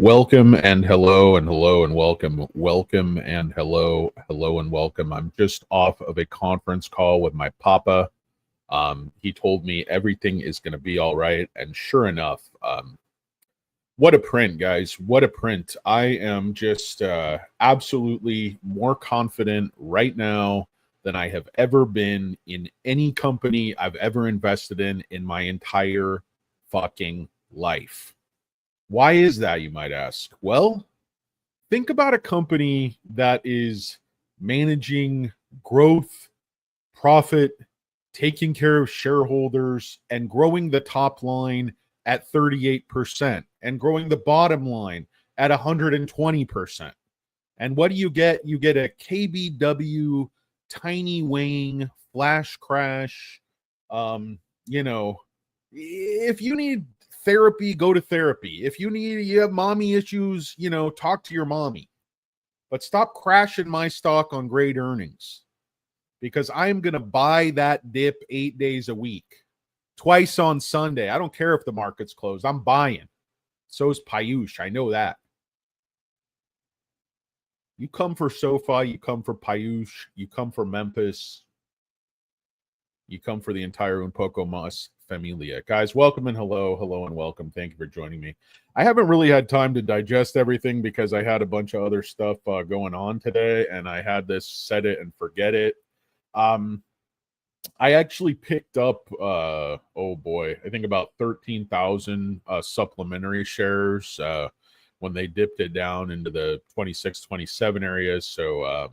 Welcome and hello and hello and welcome. Welcome and hello, hello and welcome. I'm just off of a conference call with my papa. He told me everything is going to be all right. And sure enough, what a print, guys. What a print. I am just absolutely more confident right now than I have ever been in any company I've ever invested in my entire fucking life. Why is that, you might ask? Well, think about a company that is managing growth, profit, taking care of shareholders, and growing the top line at 38% and growing the bottom line at 120%. And what do you get? You get a KBW tiny wang flash crash. If you need therapy, go to therapy. If you have mommy issues, talk to your mommy. But stop crashing my stock on great earnings, because I'm going to buy that dip 8 days a week, twice on Sunday. I don't care if the market's closed. I'm buying. So is Payush. I know that. You come for SOFI, you come for Payush, you come for Memphis, you come for the entire Un Poco Mas Familia. Guys, welcome and hello and welcome. Thank you for joining me. I haven't really had time to digest everything because I had a bunch of other stuff going on today, and I had this set it and forget it. I actually picked up, I think about 13,000 supplementary shares when they dipped it down into the 26, 27 areas. So,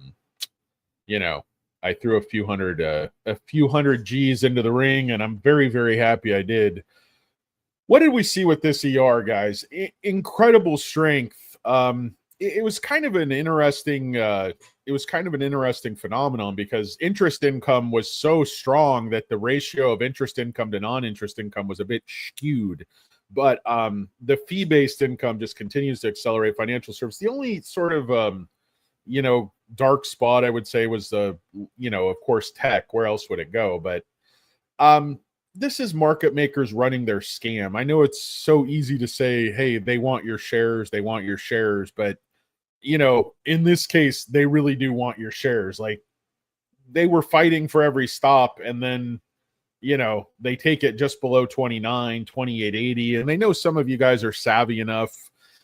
I threw a few hundred G's into the ring, and I'm very, very happy I did. What did we see with this ER, guys? Incredible strength. It was kind of an interesting phenomenon, because interest income was so strong that the ratio of interest income to non-interest income was a bit skewed. But the fee-based income just continues to accelerate. Financial service. The only sort of dark spot I would say was of course, tech. Where else would it go? But this is market makers running their scam. I know it's so easy to say, hey, they want your shares, but in this case, they really do want your shares. Like, they were fighting for every stop, and then they take it just below 29, 28.80, and they know some of you guys are savvy enough.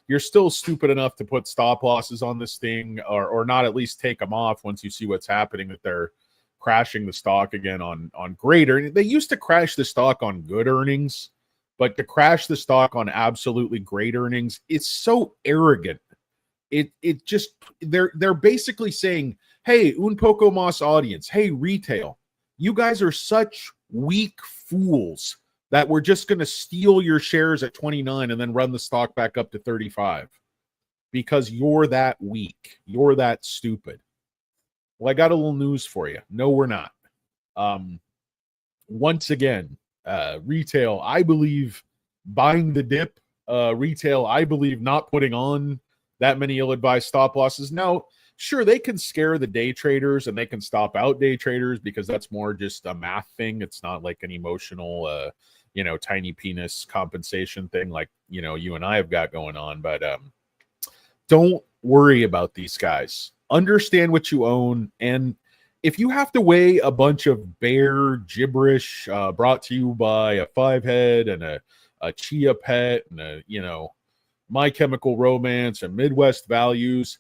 You're still stupid enough to put stop losses on this thing, or not at least take them off once you see what's happening, that they're crashing the stock again on great earnings. They used to crash the stock on good earnings, but to crash the stock on absolutely great earnings, it's so arrogant. It just, they're basically saying, hey, Un Poco Mas audience, hey, retail, you guys are such weak fools that we're just going to steal your shares at 29 and then run the stock back up to 35 because you're that weak. You're that stupid. Well, I got a little news for you. No, we're not. Once again, retail, I believe, buying the dip. Retail, I believe, not putting on that many ill-advised stop losses. Now, sure, they can scare the day traders and they can stop out day traders, because that's more just a math thing. It's not like an emotional tiny penis compensation thing like, you and I have got going on. But don't worry about these guys. Understand what you own. And if you have to weigh a bunch of bear gibberish brought to you by a Five Head and a Chia Pet and a, My Chemical Romance and Midwest Values,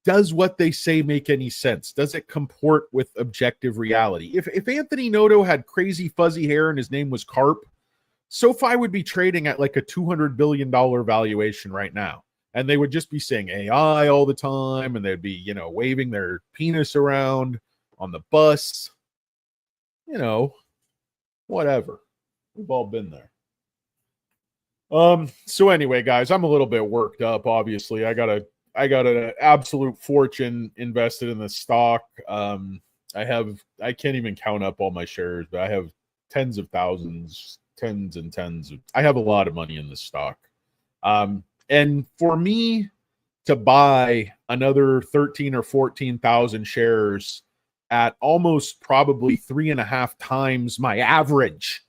does what they say make any sense? Does it comport with objective reality? If Anthony Noto had crazy fuzzy hair and his name was Carp, SoFi would be trading at like a $200 billion valuation right now. And they would just be saying AI all the time, and they'd be, waving their penis around on the bus. Whatever. We've all been there. So anyway, guys, I'm a little bit worked up. Obviously, I got an absolute fortune invested in the stock. I can't even count up all my shares, but I have tens of thousands, tens and tens. I have a lot of money in this stock. And for me to buy another 13 or 14,000 shares at almost probably 3.5 times my average,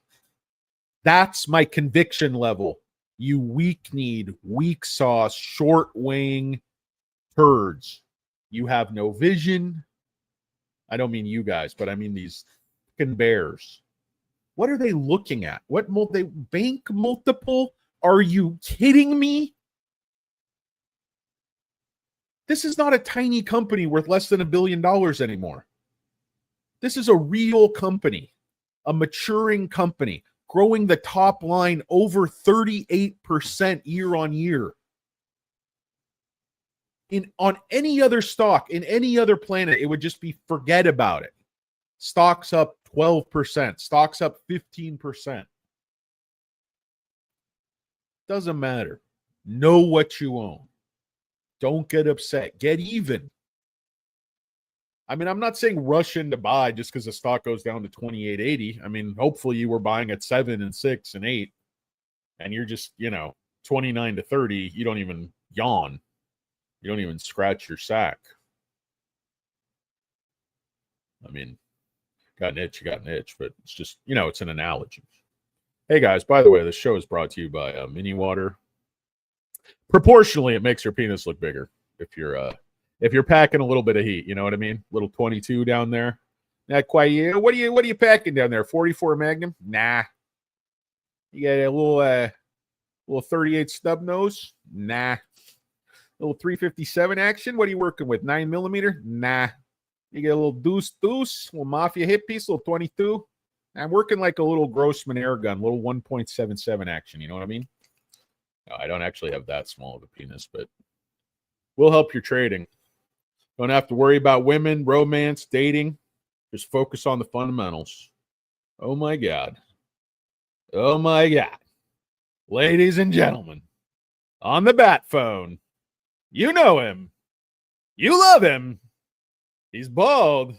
that's my conviction level. You weak-kneed, weak sauce, short wing turds. You have no vision. I don't mean you guys, but I mean these fucking bears. What are they looking at? What they bank multiple? Are you kidding me? This is not a tiny company worth less than $1 billion anymore. This is a real company, a maturing company, growing the top line over 38% year on year. On any other stock, in any other planet, it would just be forget about it. Stocks up 12%, stocks up 15%. Doesn't matter. Know what you own. Don't get upset. Get even. I mean, I'm not saying rush in to buy just because the stock goes down to 28.80. I mean, hopefully you were buying at 7 and 6 and 8, and you're just, 29 to 30. You don't even yawn. You don't even scratch your sack. I mean, got an itch, you got an itch, but it's just, it's an analogy. Hey guys, by the way, this show is brought to you by Mini Water. Proportionally, it makes your penis look bigger if you're packing a little bit of heat. You know what I mean? Little 22 down there. Not quite. What are you packing down there? 44 Magnum? Nah. You got a little 38 stub nose? Nah. Little 357 action? What are you working with? 9mm? Nah. You get a little deuce, little Mafia hit piece, little 22. I'm working like a little Grossman air gun, little 1.77 action. You know what I mean? No, I don't actually have that small of a penis, but we'll help your trading. Don't have to worry about women, romance, dating. Just focus on the fundamentals. Oh my God. Oh my God. Ladies and gentlemen, on the bat phone, you know him. You love him. He's bald.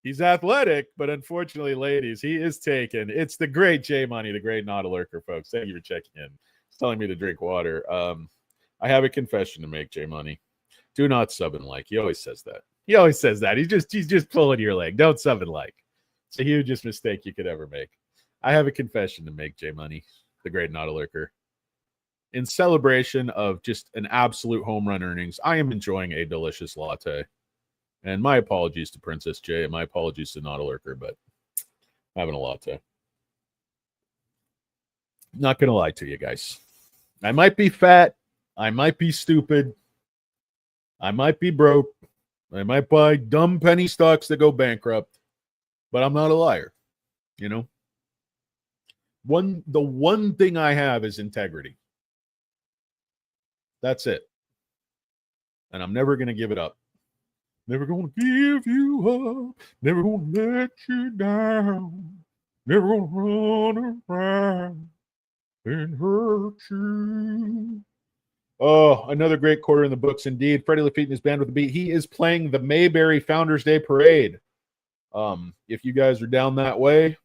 He's athletic, but unfortunately, ladies, he is taken. It's the great J Money, the great Noto Lurker, folks. Thank you for checking in. He's telling me to drink water. I have a confession to make, J Money. Do not sub and like. He always says that. He's just pulling your leg. Don't sub and like. It's the hugest mistake you could ever make. I have a confession to make, J Money, the great Noto Lurker. In celebration of just an absolute home run earnings, I am enjoying a delicious latte. And my apologies to Princess J and my apologies to Noto Lurker, but I'm having a latte. Not going to lie to you guys. I might be fat. I might be stupid. I might be broke. I might buy dumb penny stocks that go bankrupt, but I'm not a liar. The one thing I have is integrity. That's it. And I'm never going to give it up. Never gonna give you up. Never gonna let you down. Never gonna run around and hurt you. Oh, another great quarter in the books indeed. Freddie Lafitte and his band with the beat. He is playing the Mayberry Founders Day Parade. If you guys are down that way,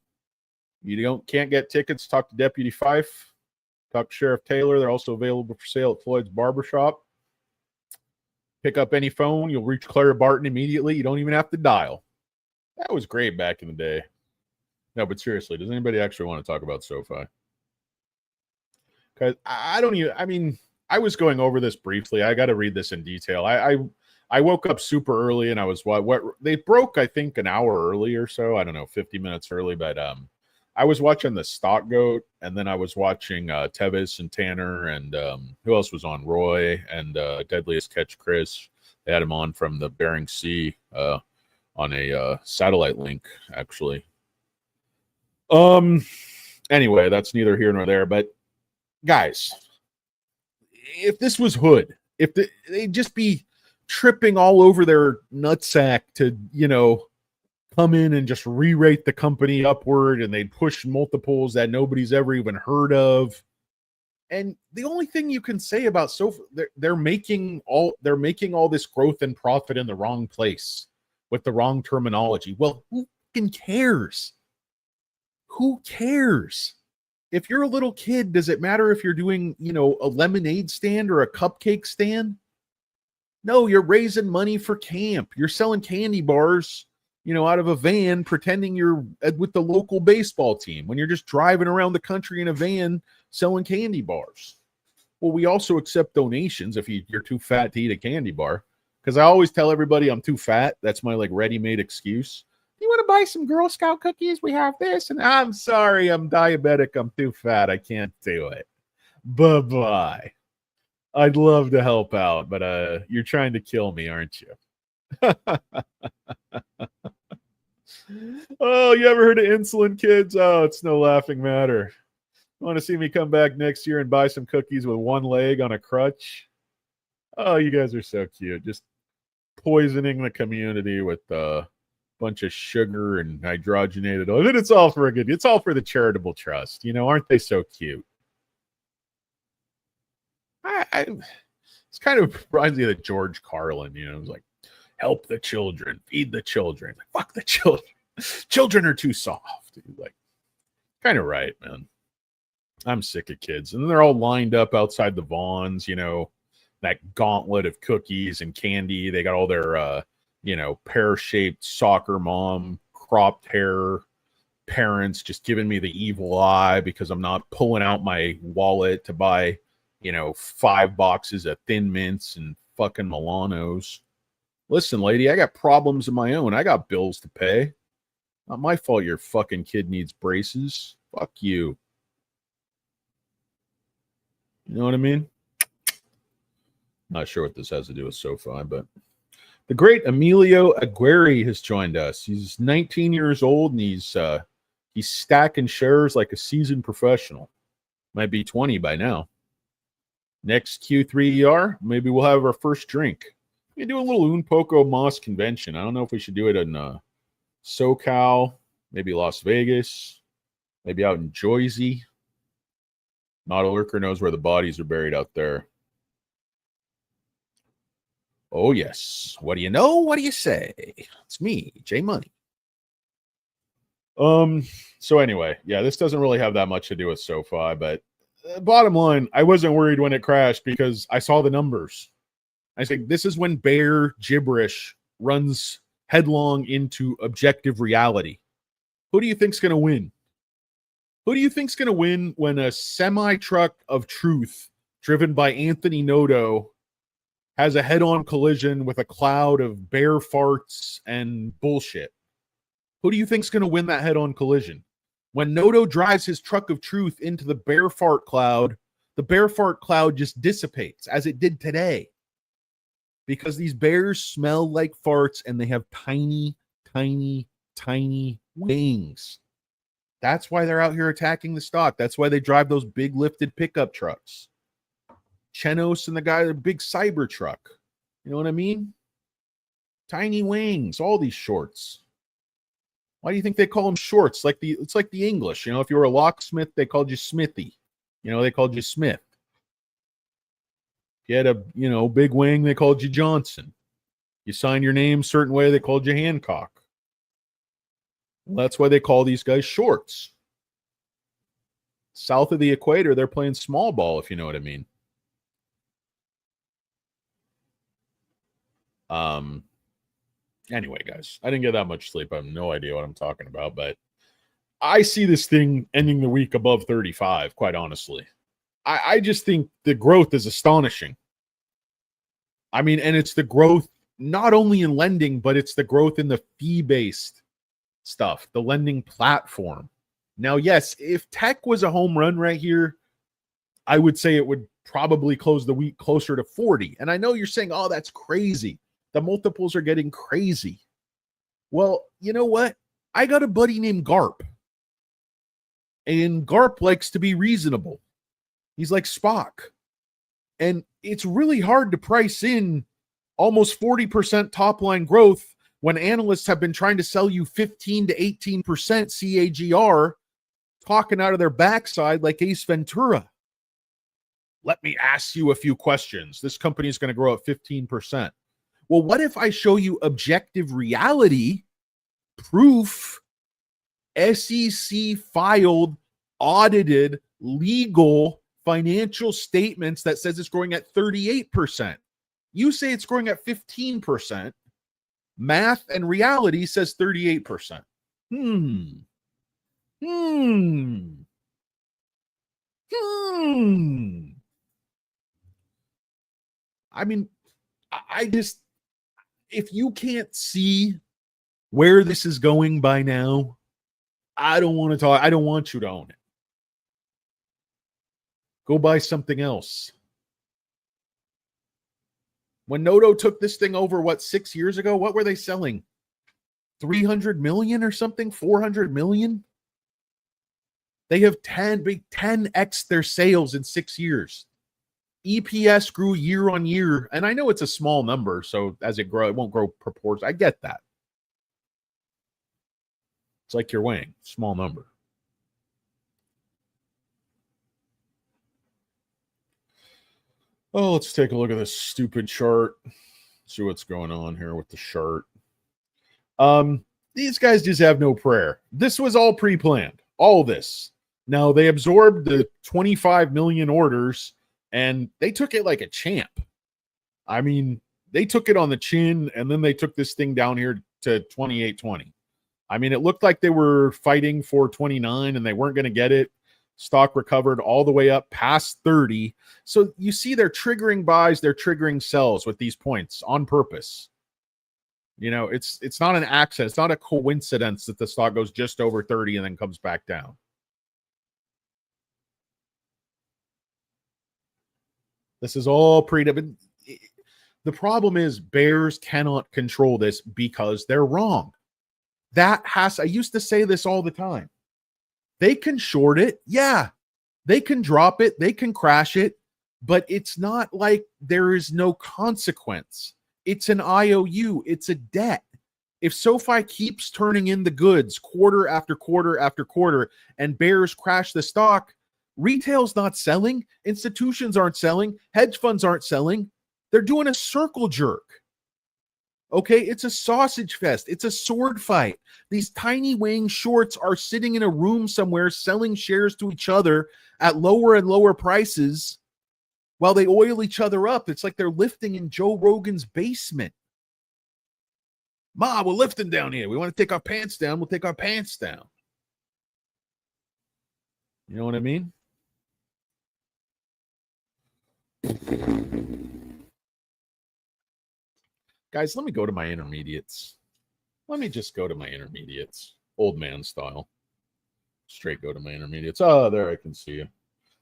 can't get tickets, talk to Deputy Fife. Talk to Sheriff Taylor. They're also available for sale at Floyd's Barbershop. Pick up any phone. You'll reach Clara Barton immediately. You don't even have to dial. That was great back in the day. No, but seriously, does anybody actually want to talk about SoFi? Because I was going over this briefly. I got to read this in detail. I woke up super early and I was what they broke, I think, an hour early or so. I don't know, 50 minutes early, but I was watching the Stock Goat, and then I was watching Tevis and Tanner, and who else was on? Roy and Deadliest Catch Chris. They had him on from the Bering Sea on a satellite link, actually. Anyway, that's neither here nor there. But guys, if this was Hood, they'd just be tripping all over their nutsack to come in and just re-rate the company upward, and they'd push multiples that nobody's ever even heard of. And the only thing you can say about SoFi, they're making all this growth and profit in the wrong place with the wrong terminology. Well, who fucking cares? Who cares? If you're a little kid, does it matter if you're doing, a lemonade stand or a cupcake stand? No, you're raising money for camp. You're selling candy bars, out of a van, pretending you're with the local baseball team when you're just driving around the country in a van selling candy bars. Well, we also accept donations if you're too fat to eat a candy bar. Because I always tell everybody I'm too fat. That's my like ready-made excuse. You want to buy some Girl Scout cookies? We have this. And I'm sorry, I'm diabetic. I'm too fat. I can't do it. Bye-bye. I'd love to help out, but you're trying to kill me, aren't you? Oh, you ever heard of insulin, kids? Oh, it's no laughing matter. You want to see me come back next year and buy some cookies with one leg on a crutch? Oh, you guys are so cute. Just poisoning the community with a bunch of sugar and hydrogenated oil. And it's all for good. It's all for the charitable trust. You know, aren't they so cute? It's kind of reminds me of George Carlin. You know, it was like, help the children, feed the children. Like, fuck the children. Children are too soft. Like, kind of right, man. I'm sick of kids. And they're all lined up outside the Vons, you know, that gauntlet of cookies and candy. They got all their, pear-shaped soccer mom, cropped hair parents just giving me the evil eye because I'm not pulling out my wallet to buy, 5 boxes of Thin Mints and fucking Milanos. Listen, lady, I got problems of my own. I got bills to pay. Not my fault your fucking kid needs braces. Fuck you. You know what I mean? Not sure what this has to do with SoFi, but the great Emilio Aguirre has joined us. He's 19 years old, and he's stacking shares like a seasoned professional. Might be 20 by now. Next Q3 ER, maybe we'll have our first drink. We can do a little Un Poco Mas convention. I don't know if we should do it in SoCal, maybe Las Vegas, maybe out in Jersey. Not a lurker knows where the bodies are buried out there. Oh, yes. What do you know? What do you say? It's me, J Money. So anyway, yeah, this doesn't really have that much to do with SoFi, but bottom line, I wasn't worried when it crashed because I saw the numbers. I think this is when bear gibberish runs headlong into objective reality. Who do you think's going to win? Who do you think's going to win when a semi-truck of truth driven by Anthony Noto has a head-on collision with a cloud of bear farts and bullshit? Who do you think's going to win that head-on collision? When Noto drives his truck of truth into the bear fart cloud, the bear fart cloud just dissipates, as it did today. Because these bears smell like farts and they have tiny, tiny, tiny wings. That's why they're out here attacking the stock. That's why they drive those big lifted pickup trucks. Chenos and the guy, the big cyber truck. You know what I mean? Tiny wings, all these shorts. Why do you think they call them shorts? It's like the English. You know, if you were a locksmith, they called you Smithy. You know, they called you Smith. If you had a, big wing, they called you Johnson. You signed your name a certain way, they called you Hancock. Well, that's why they call these guys shorts. South of the equator, they're playing small ball, if you know what I mean. Anyway, guys, I didn't get that much sleep. I have no idea what I'm talking about, but I see this thing ending the week above 35, quite honestly. I just think the growth is astonishing. I mean, and it's the growth not only in lending, but it's the growth in the fee-based stuff, the lending platform. Now, yes, if tech was a home run right here, I would say it would probably close the week closer to 40. And I know you're saying, oh, that's crazy. The multiples are getting crazy. Well, you know what? I got a buddy named Garp. And Garp likes to be reasonable. He's like Spock. And it's really hard to price in almost 40% top line growth when analysts have been trying to sell you 15 to 18% CAGR, talking out of their backside like Ace Ventura. Let me ask you a few questions. This company is going to grow at 15%. Well, what if I show you objective reality, proof, SEC filed, audited, legal financial statements that says it's growing at 38%? You say it's growing at 15%. Math and reality says 38%. I mean, I just, if you can't see where this is going by now, I don't want to talk. I don't want you to own it. Go buy something else. When Noto took this thing over, 6 years ago, what were they selling? 300 million or something? 400 million? They have 10x their sales in 6 years. EPS grew year on year. And I know it's a small number, so as it grows, it won't grow proportion. I get that. It's like your wang, small number. Oh, let's take a look at this stupid chart. See what's going on here with the chart. These guys just have no prayer. This was all pre-planned. All this. Now they absorbed the 25 million orders and they took it like a champ. I mean, they took it on the chin and then they took this thing down here to 28.20. I mean, it looked like they were fighting for 29 and they weren't going to get it. Stock recovered all the way up past 30. So you see they're triggering buys, they're triggering sells with these points on purpose. You know, it's not an accident. It's not a coincidence that the stock goes just over 30 and then comes back down. This is all pre-developed. The problem is bears cannot control this because they're wrong. I used to say this all the time. They can short it. Yeah. They can drop it. They can crash it. But it's not like there is no consequence. It's an IOU. It's a debt. If SOFI keeps turning in the goods quarter after quarter after quarter and bears crash the stock, retail's not selling. Institutions aren't selling. Hedge funds aren't selling. They're doing a circle jerk. Okay, it's a sausage fest. It's a sword fight. These tiny wang shorts are sitting in a room somewhere selling shares to each other at lower and lower prices while they oil each other up. It's like they're lifting in Joe Rogan's basement. Ma, we're lifting down here. We want to take our pants down. We'll take our pants down. You know what I mean? Guys, let me go to my intermediates. Let me just go to my intermediates. Old man style. Straight go to my intermediates. Oh, there I can see you.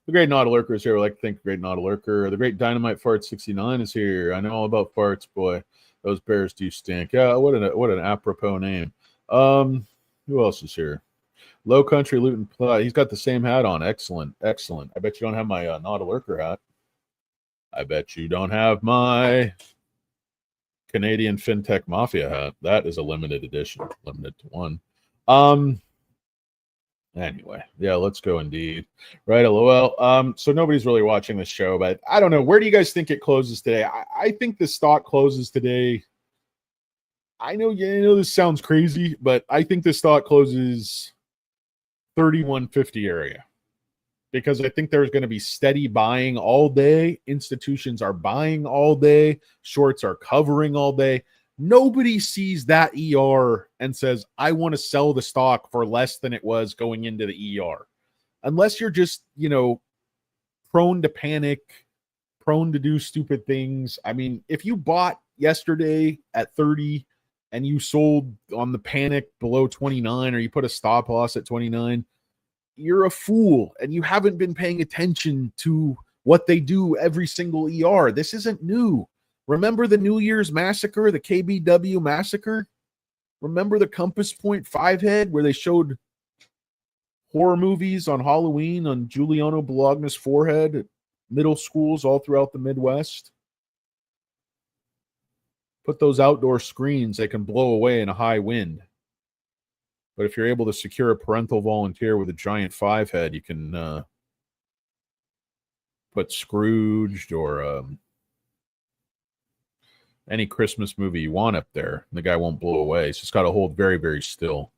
The Great Naughty Lurker is here. I like to think the Great Naughty Lurker. The Great Dynamite Fart 69 is here. I know all about farts, boy. Those bears do stink. Yeah, what an apropos name. Who else is here? Low Country Luton. He's got the same hat on. Excellent. Excellent. I bet you don't have my Naughty Lurker hat. I bet you don't have my Canadian FinTech Mafia hat. That is a limited edition, limited to one. Anyway, yeah, let's go indeed. Right, LOL. So nobody's really watching this show, but I don't know. Where do you guys think it closes today? I think the stock closes today. I know this sounds crazy, but I think the stock closes 3150 area. Because I think there's going to be steady buying all day. Institutions are buying all day. Shorts are covering all day. Nobody sees that ER and says, I want to sell the stock for less than it was going into the ER. Unless you're just, prone to panic, prone to do stupid things. I mean, if you bought yesterday at 30 and you sold on the panic below 29 or you put a stop loss at 29, you're a fool and you haven't been paying attention to what they do every single ER. This isn't new. Remember the New Year's massacre, the KBW massacre? Remember the Compass Point 5-head where they showed horror movies on Halloween on Giuliano Bologna's forehead at middle schools all throughout the Midwest? Put those outdoor screens, they can blow away in a high wind. But if you're able to secure a parental volunteer with a giant 5-head, you can put Scrooged or any Christmas movie you want up there. And the guy won't blow away. It's just got to hold very, very still.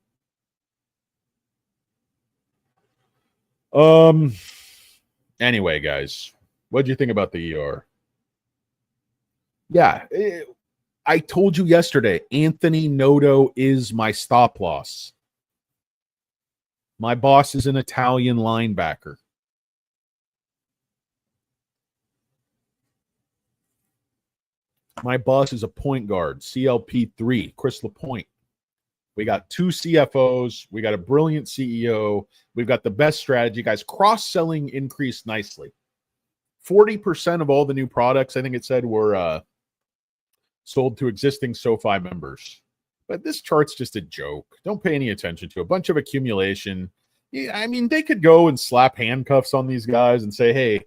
Anyway, guys, what do you think about the ER? Yeah, I told you yesterday, Anthony Noto is my stop loss. My boss is an Italian linebacker. My boss is a point guard, CLP3, Chris LaPointe. We got 2 CFOs. We got a brilliant CEO. We've got the best strategy. Guys, cross-selling increased nicely. 40% of all the new products, I think it said, were sold to existing SOFI members. But this chart's just a joke. Don't pay any attention to it. A bunch of accumulation. I mean, they could go and slap handcuffs on these guys and say, hey,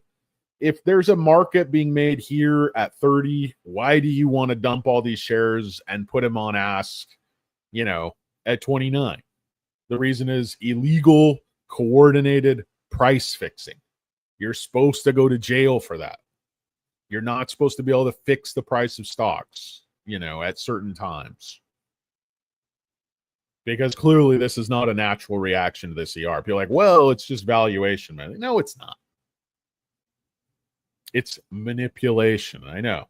if there's a market being made here at 30, why do you want to dump all these shares and put them on ask, at 29? The reason is illegal, coordinated price fixing. You're supposed to go to jail for that. You're not supposed to be able to fix the price of stocks, at certain times. Because clearly this is not a natural reaction to this ER. People are like, well, it's just valuation, man. No, it's not. It's manipulation. I know.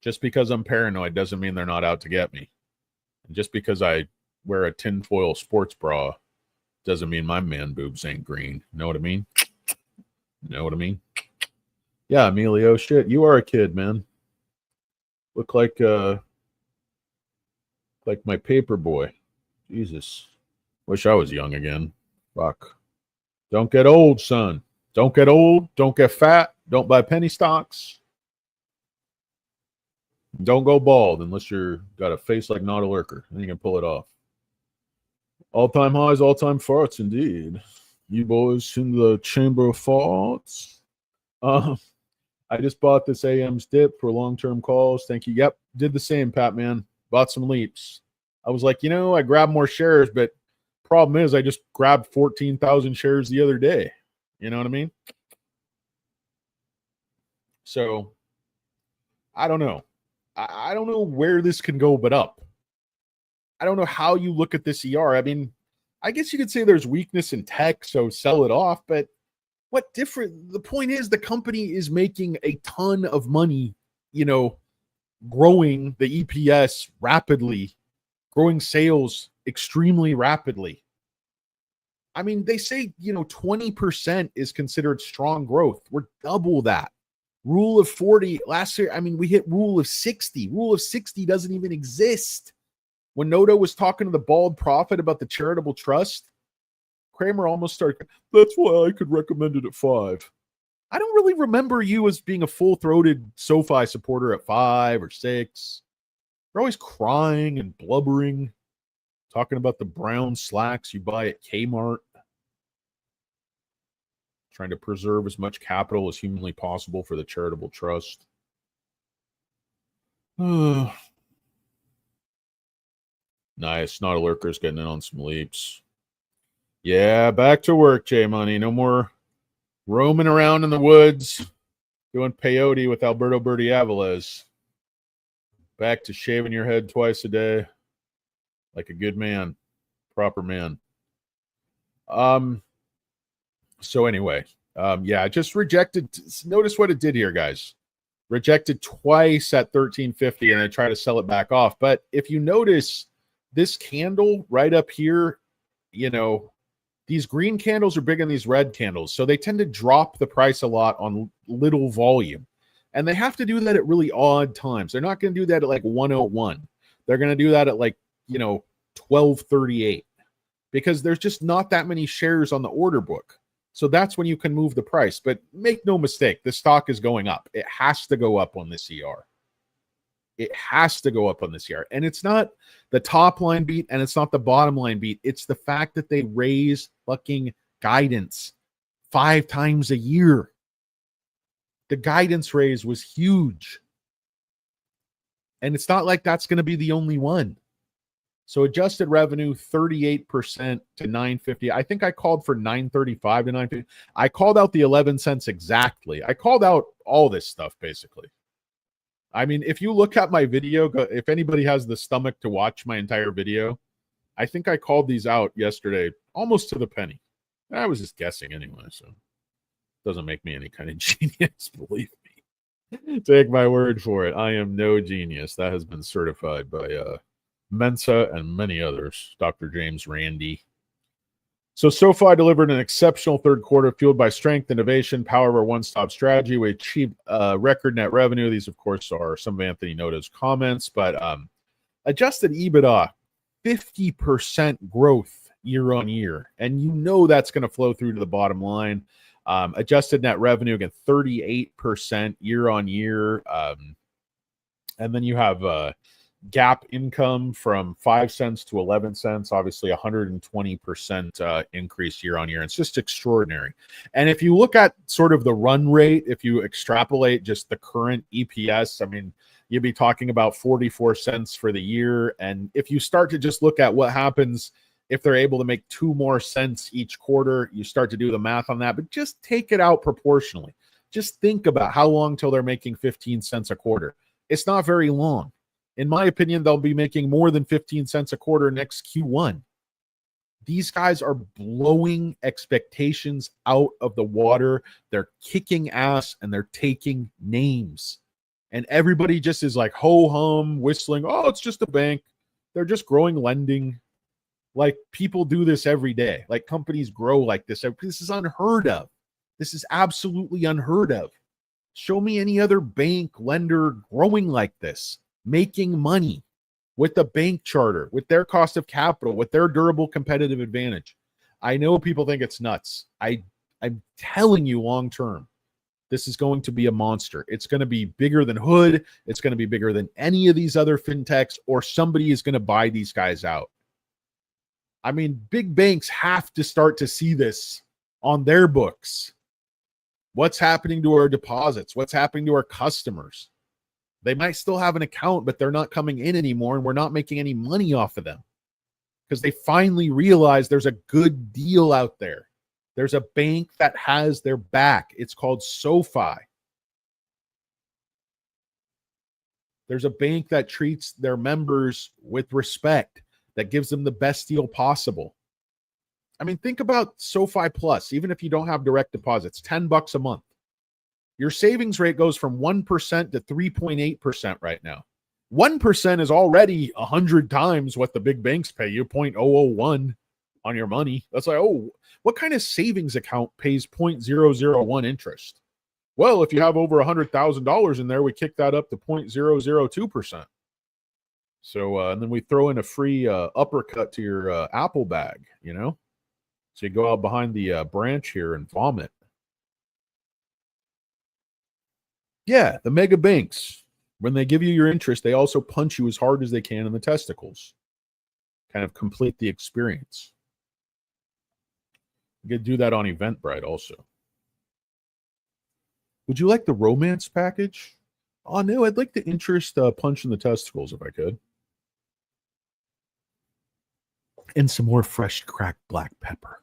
Just because I'm paranoid doesn't mean they're not out to get me. And just because I wear a tinfoil sports bra doesn't mean my man boobs ain't green. Know what I mean? Know what I mean? Yeah, Emilio, shit, you are a kid, man. Look like my paper boy. Jesus. Wish I was young again. Fuck. Don't get old, son. Don't get old. Don't get fat. Don't buy penny stocks. Don't go bald unless you're got a face like Noto Lurker. Then you can pull it off. All-time highs, all-time farts, indeed. You boys in the chamber of farts. I just bought this AM's dip for long-term calls. Thank you. Yep, did the same, Pat, man. Bought some leaps. I was like, I grabbed more shares, but problem is I just grabbed 14,000 shares the other day. You know what I mean? So, I don't know. I don't know where this can go but up. I don't know how you look at this ER. I mean, I guess you could say there's weakness in tech, so sell it off, but what different? The point is the company is making a ton of money, growing the EPS rapidly, growing sales extremely rapidly. I mean, they say, 20% is considered strong growth. We're double that. Rule of 40 last year. I mean, we hit rule of 60. Rule of 60 doesn't even exist. When Noto was talking to the bald prophet about the charitable trust, Kramer almost started, that's why I could recommend it at 5. I don't really remember you as being a full-throated SoFi supporter at 5 or 6. You're always crying and blubbering, talking about the brown slacks you buy at Kmart, trying to preserve as much capital as humanly possible for the charitable trust. Nice. Not a lurker's getting in on some leaps. Yeah, back to work, J Money. No more roaming around in the woods doing peyote with Alberto Berti Aviles. Back to shaving your head twice a day like a good man, proper man. So anyway, I just rejected. Notice what it did here, guys. Rejected twice at 1350 and I try to sell it back off. But if you notice this candle right up here, these green candles are bigger than these red candles. So they tend to drop the price a lot on little volume. And they have to do that at really odd times. They're not going to do that at like 101. They're going to do that at like, 1238 because there's just not that many shares on the order book. So that's when you can move the price. But make no mistake, the stock is going up. It has to go up on this ER. It has to go up on this ER. And it's not the top line beat and it's not the bottom line beat. It's the fact that they raise fucking guidance 5 times a year. The guidance raise was huge. And it's not like that's going to be the only one. So adjusted revenue, 38% to 950. I think I called for 935 to 950. I called out the 11 cents exactly. I called out all this stuff, basically. I mean, if you look at my video, if anybody has the stomach to watch my entire video, I think I called these out yesterday almost to the penny. I was just guessing anyway, so it doesn't make me any kind of genius, believe me. Take my word for it. I am no genius. That has been certified by Mensa and many others. Dr. James Randi. So SoFi delivered an exceptional third quarter fueled by strength, innovation, power of our one-stop strategy. We achieved record net revenue. These, of course, are some of Anthony Noto's comments, but adjusted EBITDA, 50% growth year on year. And you know that's going to flow through to the bottom line. Adjusted net revenue, again, 38% year on year. And then you have GAAP income from 5 cents to 11 cents, obviously 120% increase year on year. It's just extraordinary. And if you look at sort of the run rate, if you extrapolate just the current EPS, I mean, you'd be talking about 44 cents for the year. And if you start to just look at what happens if they're able to make 2 more cents each quarter, you start to do the math on that, but just take it out proportionally. Just think about how long till they're making 15 cents a quarter. It's not very long. In my opinion, they'll be making more than 15 cents a quarter next Q1. These guys are blowing expectations out of the water. They're kicking ass and they're taking names. And everybody just is like ho-hum, whistling, oh, it's just a bank. They're just growing lending. Like people do this every day. Like companies grow like this. This is unheard of. This is absolutely unheard of. Show me any other bank lender growing like this, making money with the bank charter, with their cost of capital, with their durable competitive advantage. I know people think it's nuts. I'm telling you long term, this is going to be a monster. It's going to be bigger than Hood. It's going to be bigger than any of these other fintechs, or somebody is going to buy these guys out. I mean, big banks have to start to see this on their books. What's happening to our deposits? What's happening to our customers? They might still have an account, but they're not coming in anymore, and we're not making any money off of them because they finally realize there's a good deal out there. There's a bank that has their back. It's called SoFi. There's a bank that treats their members with respect, that gives them the best deal possible. I mean, think about SoFi Plus. Even if you don't have direct deposits, $10 a month. Your savings rate goes from 1% to 3.8% right now. 1% is already 100 times what the big banks pay you, 0.001 on your money. That's like, oh, what kind of savings account pays 0.001 interest? Well, if you have over $100,000 in there, we kick that up to 0.002%. So, and then we throw in a free uppercut to your Apple bag, you know? So you go out behind the branch here and vomit. Yeah, the mega banks, when they give you your interest, they also punch you as hard as they can in the testicles. Kind of complete the experience. You could do that on Eventbrite also. Would you like the romance package? Oh, no, I'd like the interest punch in the testicles if I could. And some more fresh cracked black pepper.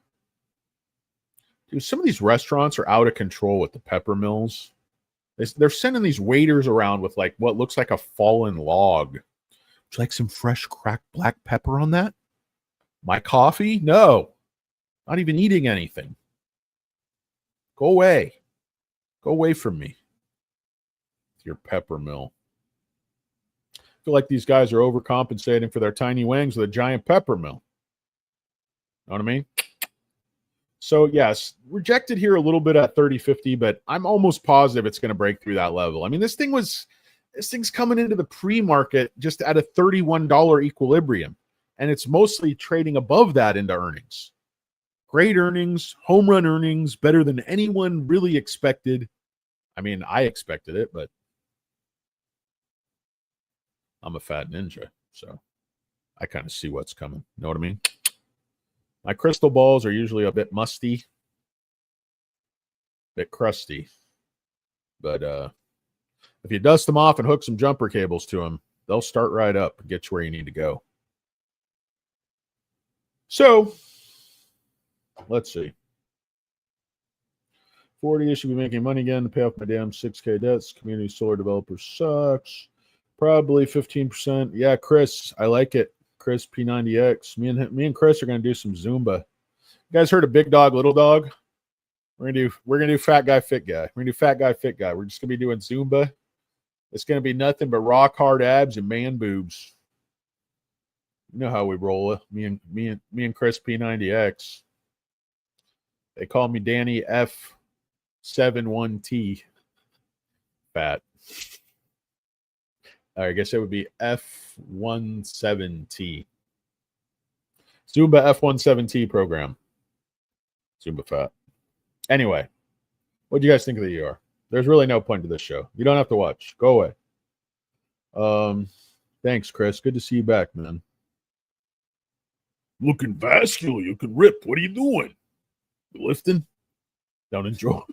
Dude, some of these restaurants are out of control with the pepper mills. They're sending these waiters around with like what looks like a fallen log. Would you like some fresh cracked black pepper on that? My coffee? No. Not even eating anything. Go away. Go away from me. Your pepper mill. I feel like these guys are overcompensating for their tiny wangs with a giant pepper mill. Know what I mean? So, yes, rejected here a little bit at 30.50, but I'm almost positive it's going to break through that level. I mean, this thing's coming into the pre-market just at a $31 equilibrium, and it's mostly trading above that into earnings. Great earnings, home run earnings, better than anyone really expected. I mean, I expected it, but I'm a fat ninja, so I kind of see what's coming. Know what I mean? My crystal balls are usually a bit musty, a bit crusty. But if you dust them off and hook some jumper cables to them, they'll start right up and get you where you need to go. So, let's see. 40 should be making money again to pay off my damn 6K debts. Community solar developer sucks. Probably 15%. Yeah, Chris, I like it. Chris P90X. Me and Chris are gonna do some Zumba. You guys heard of Big Dog, Little Dog? We're gonna do Fat Guy, Fit Guy. We're gonna do Fat Guy, Fit Guy. We're just gonna be doing Zumba. It's gonna be nothing but rock hard abs and man boobs. You know how we roll. Me and Chris P90X. They call me Danny F71T. Fat. I guess it would be F17T. Zumba F17T program. Zumba fat. Anyway, what do you guys think of the ER? There's really no point to this show. You don't have to watch. Go away. Thanks, Chris. Good to see you back, man. Looking vascular. You can rip. What are you doing? You lifting? Down in Joe.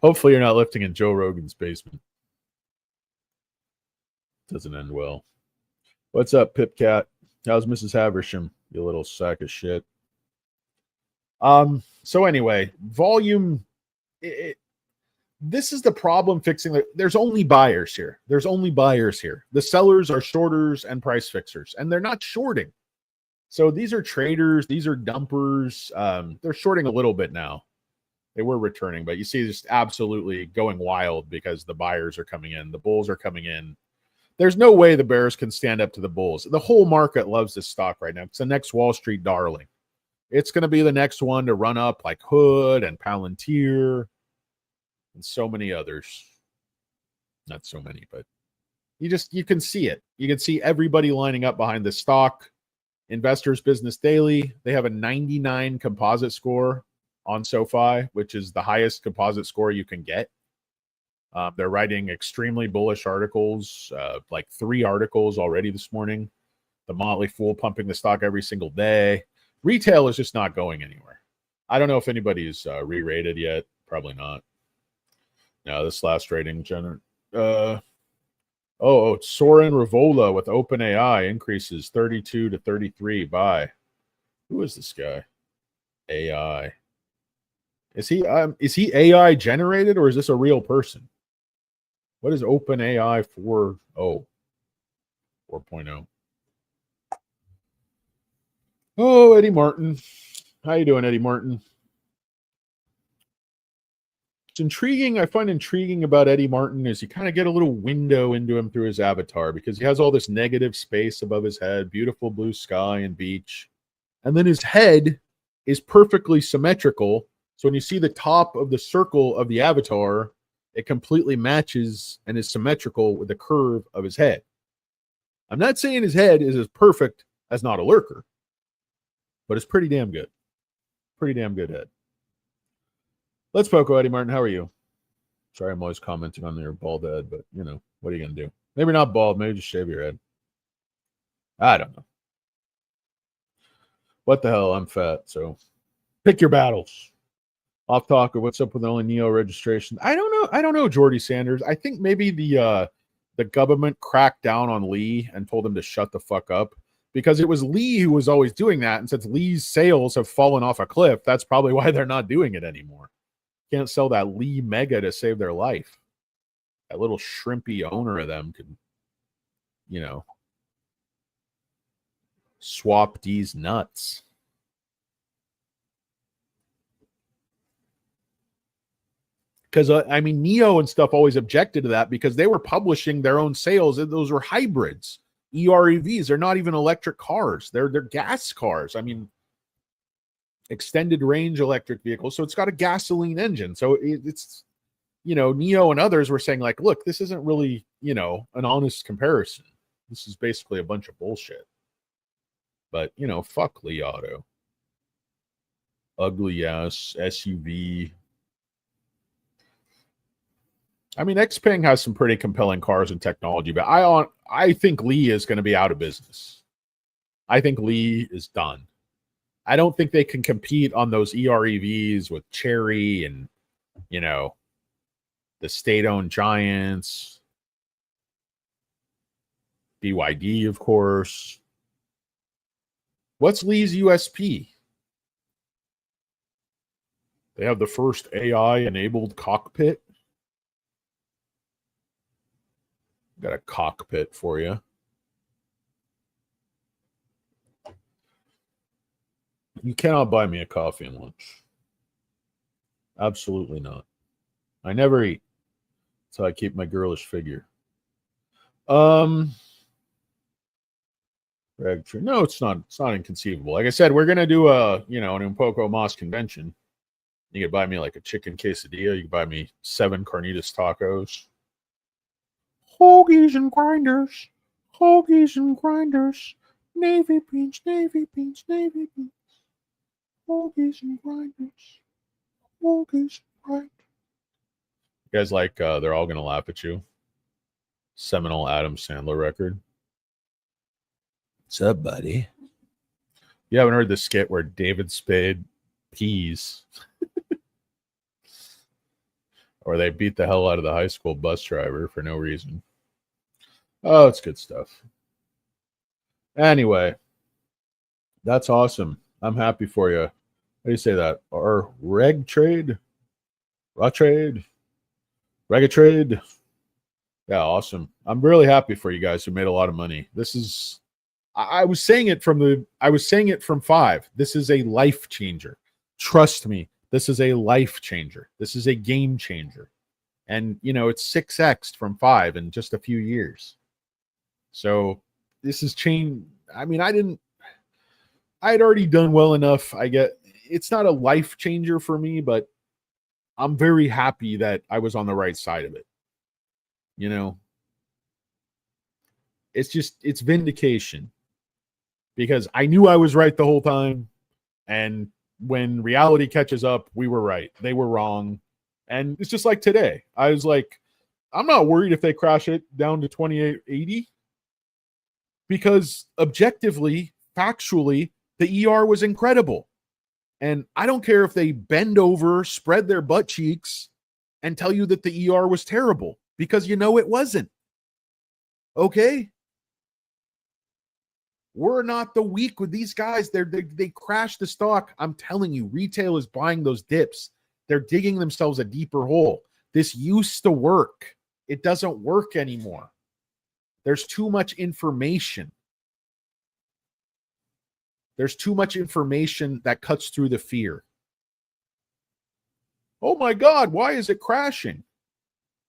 Hopefully you're not lifting in Joe Rogan's basement. Doesn't end well. What's up, Pipcat? How's Mrs. Haversham? You little sack of shit. So anyway, volume. This is the problem fixing. There's only buyers here. The sellers are shorters and price fixers, and they're not shorting. So these are traders. These are dumpers. They're shorting a little bit now. They were returning, but you see just absolutely going wild because the buyers are coming in. The bulls are coming in. There's no way the bears can stand up to the bulls. The whole market loves this stock right now. It's the next Wall Street darling. It's going to be the next one to run up like Hood and Palantir and so many others. Not so many, but you can see it. You can see everybody lining up behind this stock. Investors Business Daily, they have a 99 composite score on SOFI, which is the highest composite score you can get. They're writing extremely bullish articles, like 3 articles already this morning. The Motley Fool pumping the stock every single day. Retail is just not going anywhere. I don't know if anybody's re-rated yet. Probably not. No, this last rating Soren Revola with OpenAI increases 32 to 33 buy. Who is this guy? AI. Is he AI generated or is this a real person? What is OpenAI 4.0? 4.0. Oh, Eddie Martin. How you doing, Eddie Martin? It's intriguing. I find intriguing about Eddie Martin is you kind of get a little window into him through his avatar because he has all this negative space above his head, beautiful blue sky and beach. And then his head is perfectly symmetrical. So when you see the top of the circle of the avatar, it completely matches and is symmetrical with the curve of his head. I'm not saying his head is as perfect as Not a Lurker, but it's pretty damn good. Pretty damn good head. Let's Poco, Eddie Martin. How are you? Sorry, I'm always commenting on your bald head, but you know, what are you going to do? Maybe not bald. Maybe just shave your head. I don't know. What the hell? I'm fat, so pick your battles. Off talk or what's up with only Neo registration? I don't know, Jordy Sanders. I think maybe the government cracked down on Lee and told him to shut the fuck up because it was Lee who was always doing that. And since Lee's sales have fallen off a cliff, that's probably why they're not doing it anymore. Can't sell that Lee mega to save their life. That little shrimpy owner of them could, you know, swap these nuts. Because, I mean, Neo and stuff always objected to that because they were publishing their own sales. And those were hybrids, EREVs. They're not even electric cars. They're gas cars. I mean, extended range electric vehicles. So it's got a gasoline engine. So it's, you know, Neo and others were saying like, look, this isn't really, you know, an honest comparison. This is basically a bunch of bullshit. But, you know, fuck Li Auto. Ugly ass SUV. I mean, Xpeng has some pretty compelling cars and technology, but I think Lee is going to be out of business. I think Lee is done. I don't think they can compete on those EREVs with Chery and, you know, the state-owned giants, BYD, of course. What's Lee's USP? They have the first AI-enabled cockpit. Got a cockpit for you. You cannot buy me a coffee and lunch. Absolutely not. I never eat. That's how I keep my girlish figure. No, it's not inconceivable. Like I said, we're gonna do an Unpoco Moss convention. You could buy me like a chicken quesadilla. You could buy me 7 carnitas tacos. Hoagies and grinders. Hoagies and grinders. Navy beans, navy beans, navy beans. Hoagies and grinders. Hoagies and grinders. You guys like They're All Gonna Laugh at You? Seminal Adam Sandler record. What's up, buddy? You haven't heard the skit where David Spade pees? Or they beat the hell out of the high school bus driver for no reason. Oh, it's good stuff. Anyway, that's awesome. I'm happy for you. How do you say that? Or reg trade? Raw trade? Reg trade? Yeah, awesome. I'm really happy for you guys who made a lot of money. This is, I was saying it from 5. This is a life changer. Trust me, this is a life changer. This is a game changer. And, you know, it's 6x from 5 in just a few years. So this is change. I mean, I had already done well enough. It's not a life changer for me, but I'm very happy that I was on the right side of it. You know, it's vindication, because I knew I was right the whole time. And when reality catches up, we were right. They were wrong. And it's just like today. I was like, I'm not worried if they crash it down to 2880, because objectively, factually, the ER was incredible. And I don't care if they bend over, spread their butt cheeks, and tell you that the ER was terrible, because you know it wasn't. Okay? We're not the weak with these guys. They crashed the stock. I'm telling you, retail is buying those dips. They're digging themselves a deeper hole. This used to work. It doesn't work anymore. There's too much information. There's too much information that cuts through the fear. Oh my God, why is it crashing?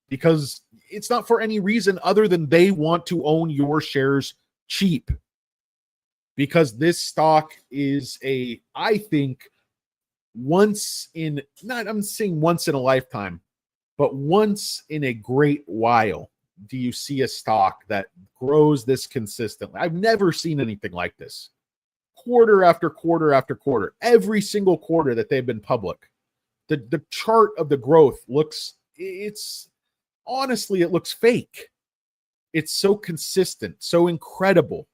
Because it's not for any reason other than they want to own your shares cheap. Because this stock is I think, I'm saying once in a lifetime, but once in a great while, do you see a stock that grows this consistently? I've never seen anything like this. Quarter after quarter after quarter, every single quarter that they've been public, the chart of the growth honestly, it looks fake. It's so consistent, so incredible.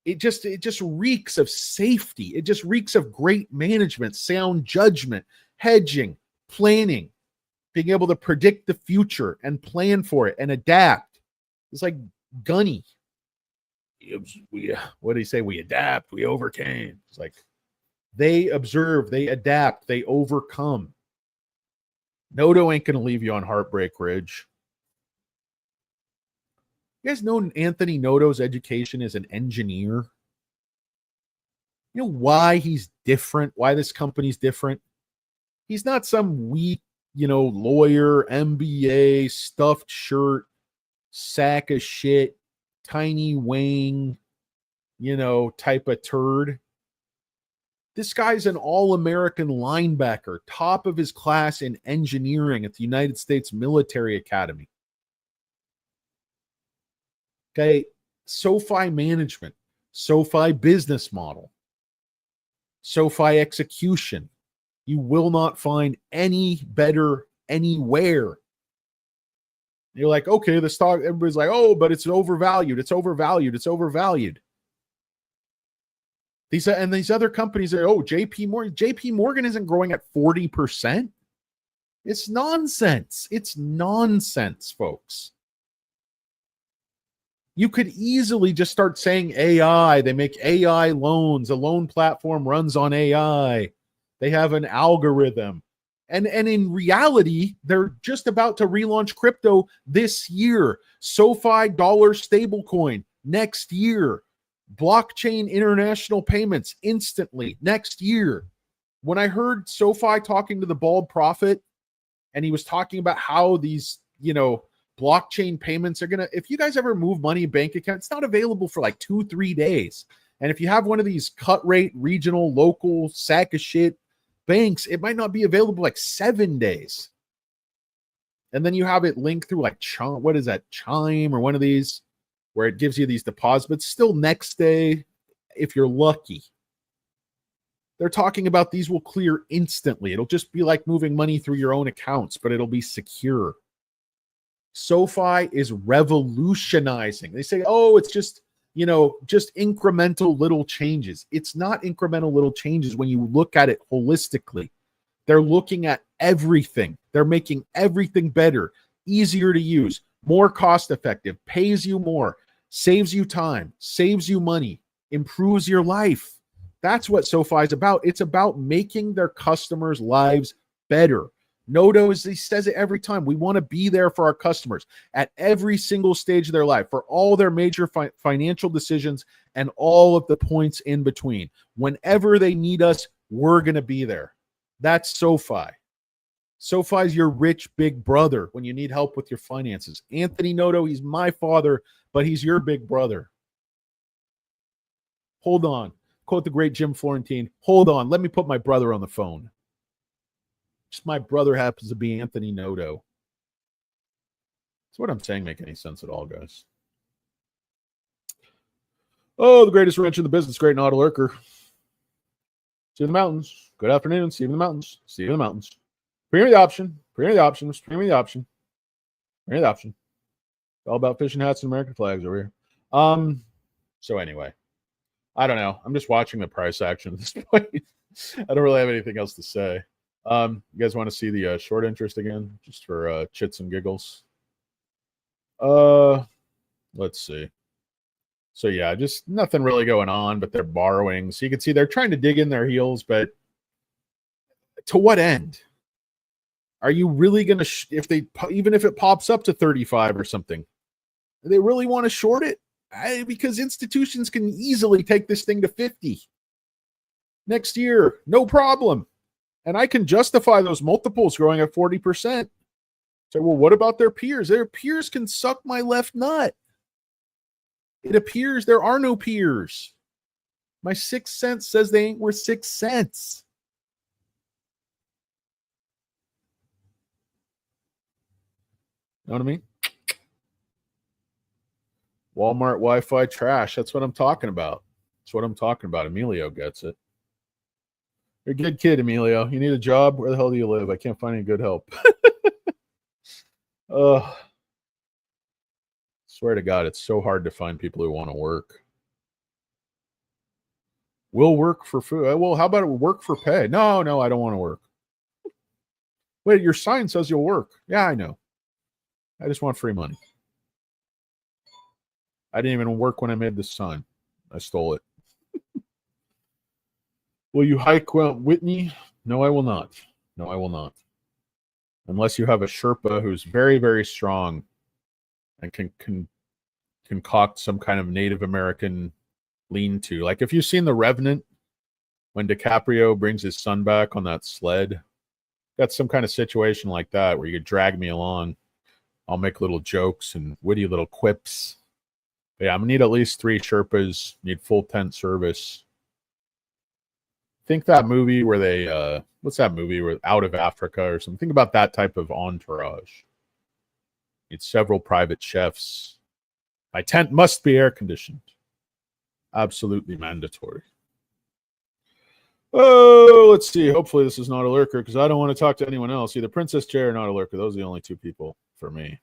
It just reeks of safety. It just reeks of great management, sound judgment, hedging, planning, being able to predict the future and plan for it and adapt. It's like Gunny. What do you say? We adapt, we overcame. It's like they observe, they adapt, they overcome. Noto ain't gonna leave you on Heartbreak Ridge. You guys know Anthony Noto's education is an engineer? You know why he's different? Why this company's different? He's not some weak, lawyer, MBA, stuffed shirt, sack of shit, tiny wang, type of turd. This guy's an all-American linebacker, top of his class in engineering at the United States Military Academy. Okay, SOFI management, SOFI business model, SOFI execution. You will not find any better anywhere. You're like, okay, the stock, everybody's like, oh, but it's overvalued. It's overvalued. It's overvalued. These other companies are, JP Morgan. JP Morgan isn't growing at 40%. It's nonsense. It's nonsense, folks. You could easily just start saying AI. They make AI loans. A loan platform runs on AI. They have an algorithm. And in reality, they're just about to relaunch crypto this year. SOFI dollar stablecoin next year. Blockchain international payments instantly next year. When I heard SOFI talking to the Bald Prophet, and he was talking about how these, blockchain payments are if you guys ever move money in bank account, it's not available for like 2-3 days. And if you have one of these cut rate, regional, local, sack of shit banks, it might not be available like 7 days. And then you have it linked through like what is that, Chime or one of these, where it gives you these deposits, but still next day, if you're lucky. They're talking about these will clear instantly. It'll just be like moving money through your own accounts, but it'll be secure. SOFI is revolutionizing. They say, oh, it's just, just incremental little changes. It's not incremental little changes when you look at it holistically. They're looking at everything. They're making everything better, easier to use, more cost effective, pays you more, saves you time, saves you money, improves your life. That's what SOFI is about. It's about making their customers' lives better. Noto, he says it every time. We want to be there for our customers at every single stage of their life, for all their major financial decisions and all of the points in between. Whenever they need us, we're going to be there. That's SOFI. SOFI is your rich big brother when you need help with your finances. Anthony Noto, he's my father, but he's your big brother. Hold on. Quote the great Jim Florentine. Hold on. Let me put my brother on the phone. Just my brother happens to be Anthony Noto. So what I'm saying make any sense at all, guys? Oh, the greatest wrench in the business, great Noto lurker. See you in the mountains. Good afternoon. See you in the mountains. See you in the mountains. Premier the option. Premier the options. Premier the option. Premier the option. It's all about fishing hats and American flags over here. So anyway, I don't know. I'm just watching the price action at this point. I don't really have anything else to say. You guys want to see the short interest again, just for chits and giggles? Let's see. So yeah, just nothing really going on, but they're borrowing. So you can see they're trying to dig in their heels, but to what end? Are you really going to, even if it pops up to 35 or something, do they really want to short it? Because institutions can easily take this thing to 50 next year, no problem. And I can justify those multiples growing at 40%. So, well, what about their peers? Their peers can suck my left nut. It appears there are no peers. My 6 cents says they ain't worth 6 cents. You know what I mean? Walmart Wi-Fi trash. That's what I'm talking about. That's what I'm talking about. Emilio gets it. You're a good kid, Emilio. You need a job? Where the hell do you live? I can't find any good help. Swear to God, it's so hard to find people who want to work. We'll work for food. Well, how about it work for pay? No, I don't want to work. Wait, your sign says you'll work. Yeah, I know. I just want free money. I didn't even work when I made this sign. I stole it. Will you hike Whitney? No, I will not. No, I will not. Unless you have a Sherpa who's very, very strong and can concoct some kind of Native American lean-to. Like if you've seen The Revenant, when DiCaprio brings his son back on that sled, got some kind of situation like that where you could drag me along. I'll make little jokes and witty little quips. But yeah, I'm going to need at least 3 Sherpas, need full tent service. Think that movie where they, what's that movie where Out of Africa or something? Think about that type of entourage. Need several private chefs. My tent must be air conditioned. Absolutely mandatory. Oh, let's see. Hopefully this is not a lurker because I don't want to talk to anyone else. Either Princess Jay or not a lurker. Those are the only 2 people for me.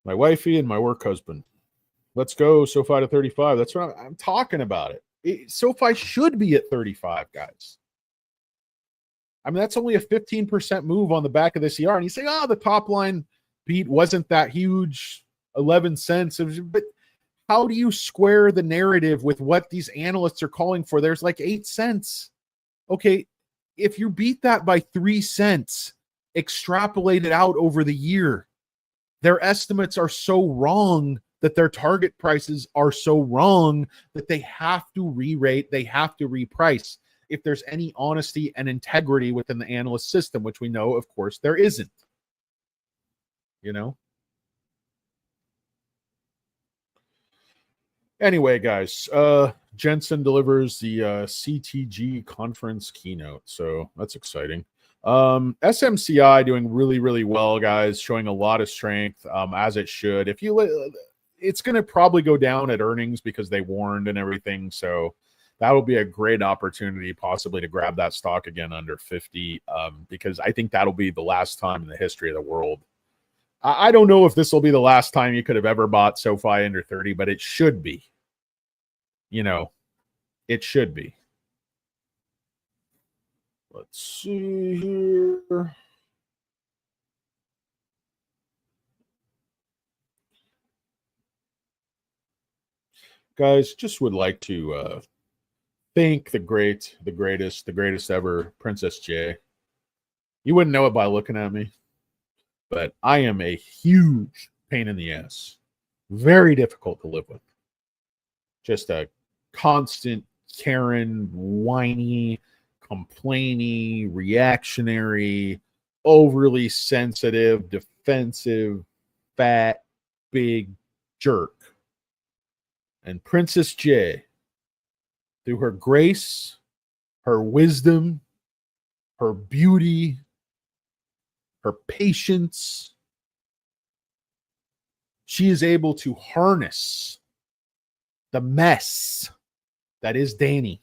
My wifey and my work husband. Let's go SOFI to 35. That's what I'm talking about it. SOFI should be at 35, guys. I mean, that's only a 15% move on the back of this ER. And you say, the top line beat wasn't that huge, 11 cents. But how do you square the narrative with what these analysts are calling for? There's like 8 cents. Okay, if you beat that by 3 cents, extrapolate it out over the year, their estimates are so wrong that their target prices are so wrong that they have to re-rate, they have to reprice if there's any honesty and integrity within the analyst system, which we know, of course, there isn't. You know? Anyway, guys, Jensen delivers the CTG conference keynote, so that's exciting. SMCI doing really, really well, guys, showing a lot of strength, as it should. It's going to probably go down at earnings because they warned and everything, so that will be a great opportunity possibly to grab that stock again under 50, because I think that'll be the last time in the history of the world. I don't know if this will be the last time you could have ever bought SoFi under 30, but it should be. It should be. Let's see here. Guys, just would like to thank the greatest ever Princess J. You wouldn't know it by looking at me, but I am a huge pain in the ass. Very difficult to live with. Just a constant Karen, whiny, complainy, reactionary, overly sensitive, defensive, fat, big jerk. And Princess J, through her grace, her wisdom, her beauty, her patience, she is able to harness the mess that is Danny,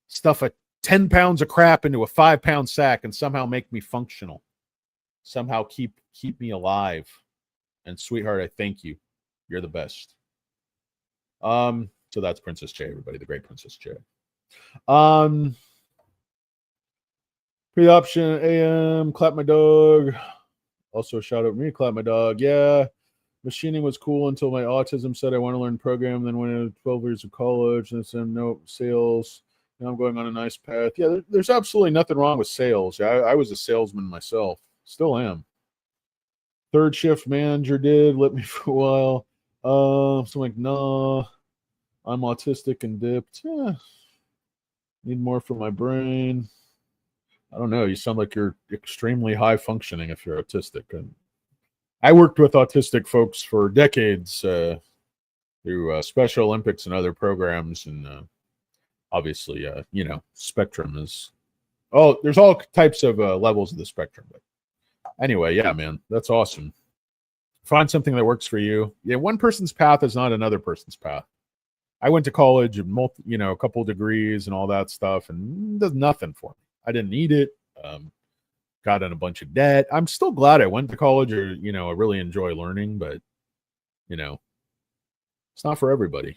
stuff 10 pounds of crap into a 5-pound sack and somehow make me functional, somehow keep me alive. And sweetheart, I thank you. You're the best. So that's Princess J, everybody, the great Princess J. Pre-option AM, clap my dog. Also shout out me, clap my dog. Yeah. Machining was cool until my autism said I want to learn program. Then went into 12 years of college and then no sales. Now I'm going on a nice path. Yeah, there's absolutely nothing wrong with sales. I was a salesman myself. Still am. Third shift manager did let me for a while. So I'm like, nah, I'm autistic and dipped. Yeah. Need more for my brain. I don't know. You sound like you're extremely high functioning if you're autistic. And I worked with autistic folks for decades through Special Olympics and other programs. And obviously, spectrum is... Oh, there's all types of levels of the spectrum. But anyway, yeah, man, that's awesome. Find something that works for you. Yeah, one person's path is not another person's path. I went to college, a couple degrees and all that stuff, and it does nothing for me. I didn't need it. Got in a bunch of debt. I'm still glad I went to college, or I really enjoy learning, but it's not for everybody.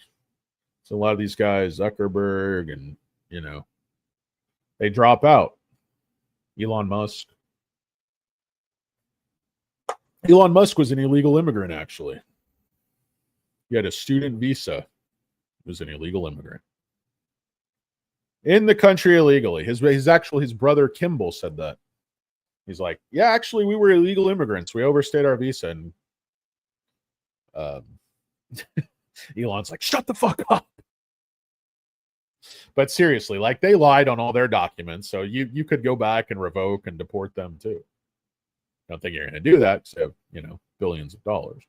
So a lot of these guys, Zuckerberg, and they drop out. Elon Musk. Elon Musk was an illegal immigrant, actually. He had a student visa. He was an illegal immigrant. In the country illegally. His brother Kimball said that. He's like, yeah, actually, we were illegal immigrants. We overstayed our visa. And Elon's like, shut the fuck up. But seriously, like, they lied on all their documents. So you could go back and revoke and deport them too. Don't think you're going to do that. So, billions of dollars.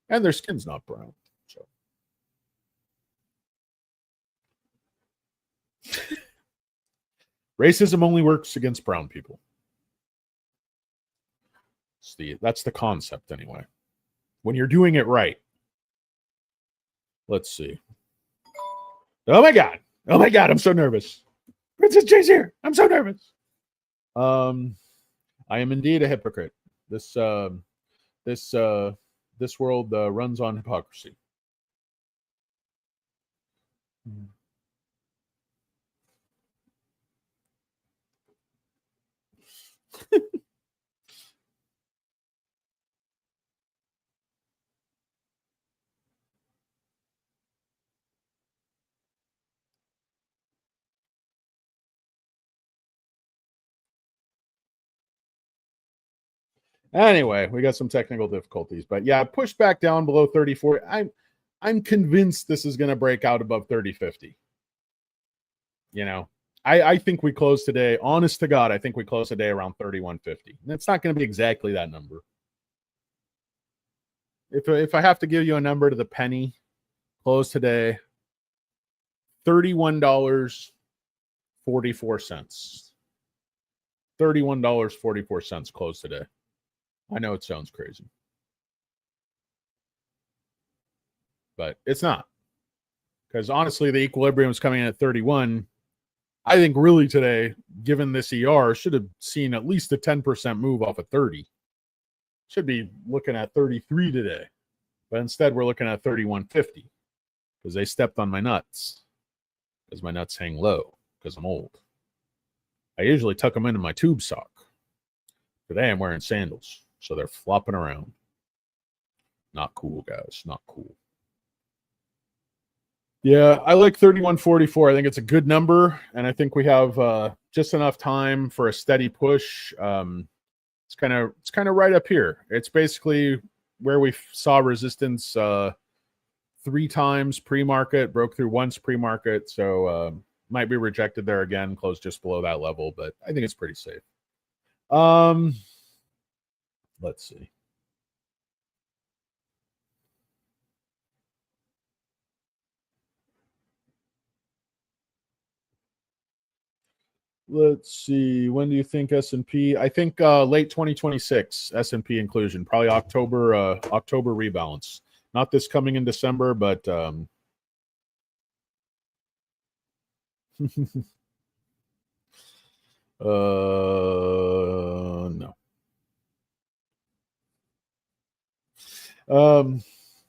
And their skin's not brown. So. Racism only works against brown people. That's the concept anyway. When you're doing it right. Let's see. Oh my God, I'm so nervous. Princess J's here. I'm so nervous. I am indeed a hypocrite. This world runs on hypocrisy. Anyway, we got some technical difficulties, but yeah, pushed back down below 34. I'm convinced this is going to break out above 30.50. I think we close today. Honest to God, I think we close today around 31.50. And it's not going to be exactly that number. If I have to give you a number to the penny, Closed today, $31.44. $31.44 closed today. I know it sounds crazy, but it's not. Because honestly, the equilibrium is coming in at 31. I think really today, given this ER, should have seen at least a 10% move off of 30. Should be looking at 33 today. But instead, we're looking at 31.50 because they stepped on my nuts. Because my nuts hang low because I'm old. I usually tuck them into my tube sock. Today, I'm wearing sandals. So they're flopping around. Not cool, guys. Not cool. Yeah, I like 31.44. I think it's a good number, and I think we have just enough time for a steady push. It's kind of right up here. It's basically where we saw resistance 3 times pre-market, broke through once pre-market, so might be rejected there again, closed just below that level, but I think it's pretty safe. Let's see. Let's see. When do you think S&P? I think late 2026 S&P inclusion, probably October rebalance. Not this coming in December, but no.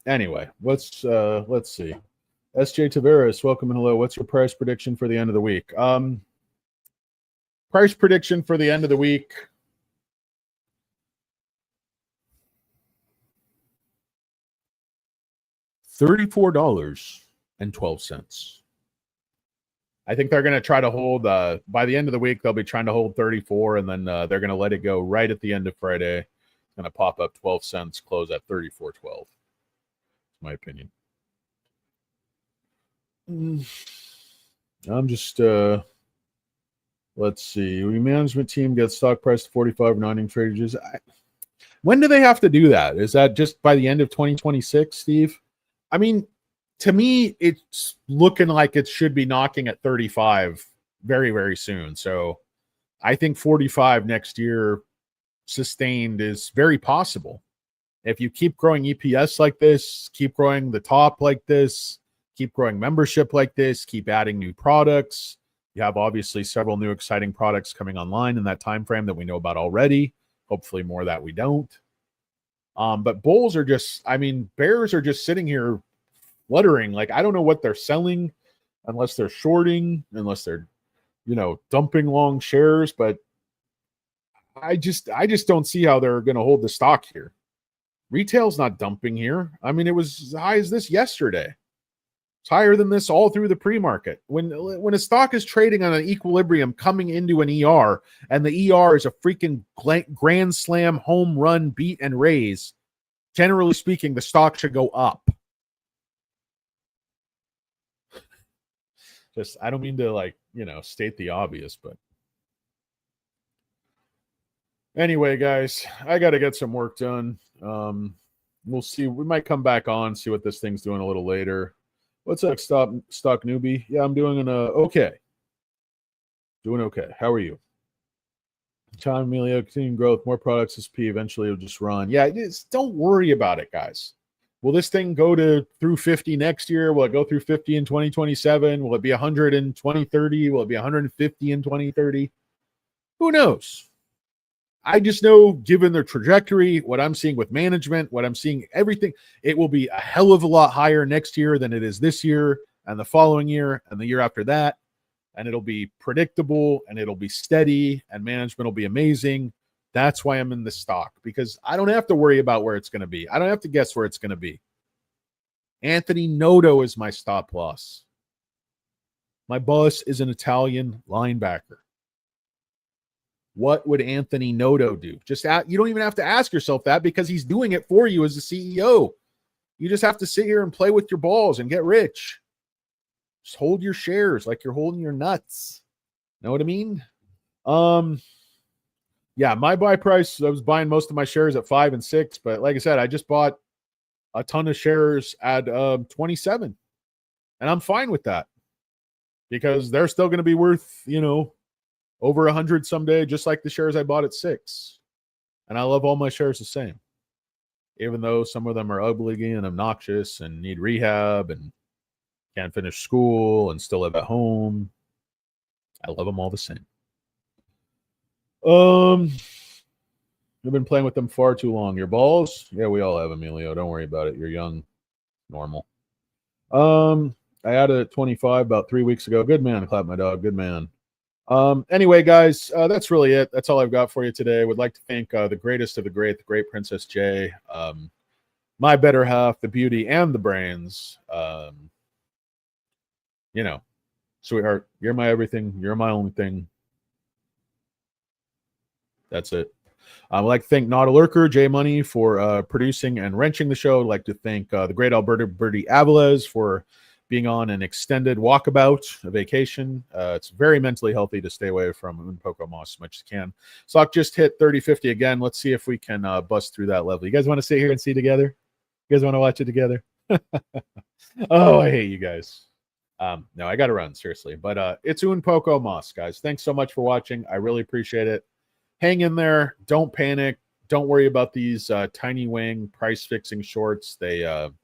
Anyway, let's see. SJ Tavares, welcome and hello. What's your price prediction for the end of the week? Price prediction for the end of the week. $34.12. I think they're going to try to hold, by the end of the week, they'll be trying to hold 34, and then they're going to let it go right at the end of Friday. It's going to pop up 12 cents, close at 34.12. My opinion. I'm just, let's see. The management team gets stock price to 45 non-traders. When do they have to do that? Is that just by the end of 2026, Steve? I mean, to me, it's looking like it should be knocking at 35 very, very soon. So I think 45 next year sustained is very possible. If you keep growing EPS like this, keep growing the top like this, keep growing membership like this, keep adding new products. You have obviously several new exciting products coming online in that time frame that we know about already. Hopefully more that we don't. But bulls are just, bears are just sitting here fluttering. Like, I don't know what they're selling unless they're shorting, unless they're, dumping long shares. But I just don't see how they're going to hold the stock here. Retail's not dumping here. It was as high as this yesterday. It's higher than this all through the pre-market. When a stock is trading on an equilibrium coming into an ER, and the ER is a freaking grand slam home run beat and raise, generally speaking, the stock should go up. Just, I don't mean to state the obvious, but anyway, guys, I got to get some work done. We'll see. We might come back on, see what this thing's doing a little later. What's up, stock newbie? Yeah, I'm doing okay. Doing okay. How are you? John Emilio, continuing growth, more products, SP, eventually it'll just run. Yeah, don't worry about it, guys. Will this thing go through 50 next year? Will it go through 50 in 2027? Will it be 100 in 2030? Will it be 150 in 2030? Who knows? I just know, given their trajectory, what I'm seeing with management, what I'm seeing, everything, it will be a hell of a lot higher next year than it is this year and the following year and the year after that. And it'll be predictable and it'll be steady and management will be amazing. That's why I'm in the stock, because I don't have to worry about where it's going to be. I don't have to guess where it's going to be. Anthony Noto is my stop loss. My boss is an Italian linebacker. What would Anthony Noto do? You don't even have to ask yourself that, because he's doing it for you as the CEO. You just have to sit here and play with your balls and get rich. Just hold your shares like you're holding your nuts. Know what I mean? Yeah, my buy price, I was buying most of my shares at 5 and 6, but like I said, I just bought a ton of shares at 27. And I'm fine with that because they're still going to be worth, over 100 someday, just like the shares I bought at 6. And I love all my shares the same, even though some of them are ugly and obnoxious and need rehab and can't finish school and still live at home. I love them all the same. I've been playing with them far too long. Your balls? Yeah, we all have, Emilio. Don't worry about it. You're young. Normal. I added at 25 about 3 weeks ago. Good man. Clap my dog. Good man. Anyway, guys, that's really it. That's all I've got for you today. I would like to thank the greatest of the great Princess J, my better half, the beauty and the brains. Sweetheart, you're my everything. You're my only thing. That's it. I'd like to thank Not a Lurker, J Money, for producing and wrenching the show. I'd like to thank the great Alberta Birdie Avilés for being on an extended walkabout, a vacation. It's very mentally healthy to stay away from Unpoco Moss as much as you can. Stock just hit 30.50 again. Let's see if we can bust through that level. You guys want to sit here and see together? You guys want to watch it together? Oh, I hate you guys. No, I got to run, seriously. But it's Unpoco Moss, guys. Thanks so much for watching. I really appreciate it. Hang in there. Don't panic. Don't worry about these tiny wing price fixing shorts. They have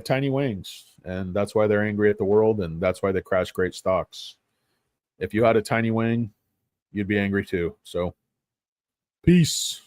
tiny wings, and that's why they're angry at the world, and that's why they crash great stocks. If you had a tiny wing, you'd be angry too. So, peace.